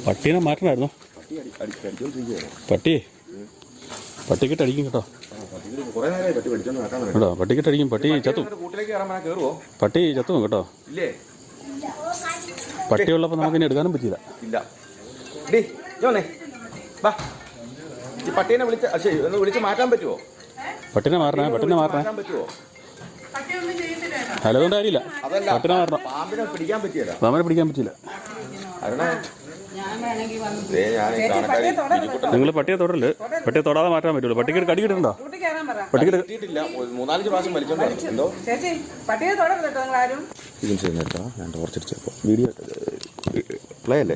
പട്ടീനെ മാറ്റണമായിരുന്നു. പട്ടിക്കിട്ട് അടിക്കും കേട്ടോ. കേട്ടോ പട്ടിക്കിട്ട് അടിക്കും. പട്ടി ചത്തും. പട്ടി ചത്തും കേട്ടോ. പട്ടിയുള്ളപ്പോൾ നമുക്കിനി എടുക്കാനും പറ്റിയില്ല. പട്ടീനെ വിളിച്ച് മാറ്റാൻ പറ്റുമോ? പട്ടിനെ മാറണേ പറ്റുമോ? അതുകൊണ്ട് കാര്യമില്ല. പട്ടിനെ മാറണം. പാമ്പിനെ പിടിക്കാൻ പറ്റിയല്ല. പാമ്പിനെ പിടിക്കാൻ പറ്റില്ല. നിങ്ങൾ പട്ടിയെ തൊടല്. പട്ടിയെ തൊടാതെ മാറ്റാൻ പറ്റുള്ളൂ. പട്ടിക്ക് കടി കിട്ടുന്നുണ്ടോ? പട്ടിക്ക് 3-4 പ്രാവശ്യം വലിച്ചോണ്ടോ വീഡിയോ പ്ലേ അല്ലേ?